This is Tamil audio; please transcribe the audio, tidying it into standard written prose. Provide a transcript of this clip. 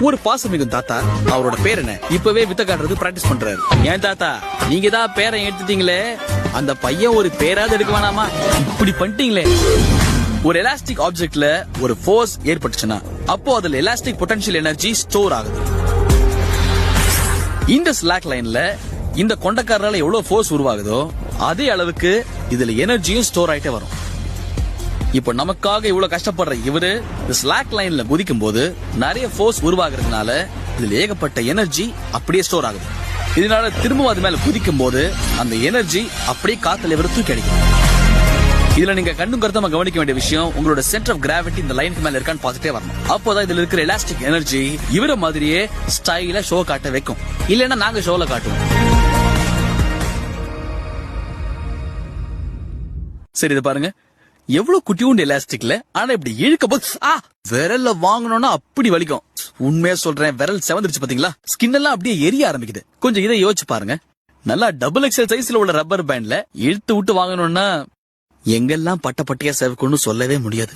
ஒரு பாசமிகும் தாத்தா அவரோட பேர் என்ன இப்பவே வித்த காட்டுறது பிராக்டிஸ் பண்றாரு. ஏன் தாத்தா நீங்க தான் பேரை எடுத்துட்டீங்களே, அந்த பையன் ஒரு பேராது எடுக்க வேணாமா? இப்படி பண்ணிட்டீங்களே. ஒரு எலாஸ்டிக் ஆப்ஜெக்ட்ல ஒரு ஃபோர்ஸ் ஏற்பட்டுச்சுன்னா அப்போ அதுல எலாஸ்டிக் பொட்டன்ஷியல் எனர்ஜி ஸ்டோர் ஆகுது. இந்த ஸ்லாக் லைன்ல இந்த கொண்டக்காரரால எவ்வளவு ஃபோர்ஸ் உருவாகுதோ அதே அளவுக்கு இதுல எனர்ஜியும் ஸ்டோர் ஆயிட்டே வரும். இப்போ நமக்காக இவ்வளவு கஷ்டப்படுற இவரு இந்த ஸ்லாக் லைன்ல குதிக்கும் போது நிறைய ஃபோர்ஸ் உருவாகிறதுனால இதுல ஏகப்பட்ட எனர்ஜி அப்படியே ஸ்டோர் ஆகுது. இதனால திரும்பவும் அது மேல குதிக்கும் போது அந்த எனர்ஜி அப்படியே காத்துல இவரு தூக்கி அடிக்கும். இதுல நீங்க கண்ணும் கருத்தமா கவனிக்க வேண்டிய விஷயம், உங்களோட சென்டர் ஆஃப் கிராவிட்டி இந்த லைனுக்கு மேல இருக்கான்னு பார்த்துட்டே வரணும். அப்போதான் இதுல இருக்கிற எலாஸ்டிக் எனர்ஜி இவர மாதிரியே ஸ்டைலா ஷோ காட்ட வைக்கும். இல்லன்னா நாங்க ஷோல காட்டுவோம். சரி, இது பாருங்க எவ்வளவு குட்டியூண்டு எலாஸ்டிக்ல, ஆனா இப்படி இழுக்க போது விரல்ல வாங்கணும்னா அப்படி வலிக்கும். உண்மையா சொல்றேன், விரல் செவந்துருச்சு பாத்தீங்களா? ஸ்கின் எல்லாம் அப்படியே எரிய ஆரம்பிக்குது. கொஞ்சம் இதை யோசிச்சு பாருங்க. நல்லா டபுள் எக்ஸல் சைஸ்ல உள்ள ரப்பர் பேண்ட்ல இழுத்து விட்டு வாங்கணும்னா எங்கெல்லாம் பட்ட பட்டியா செவக்குன்னு சொல்லவே முடியாது.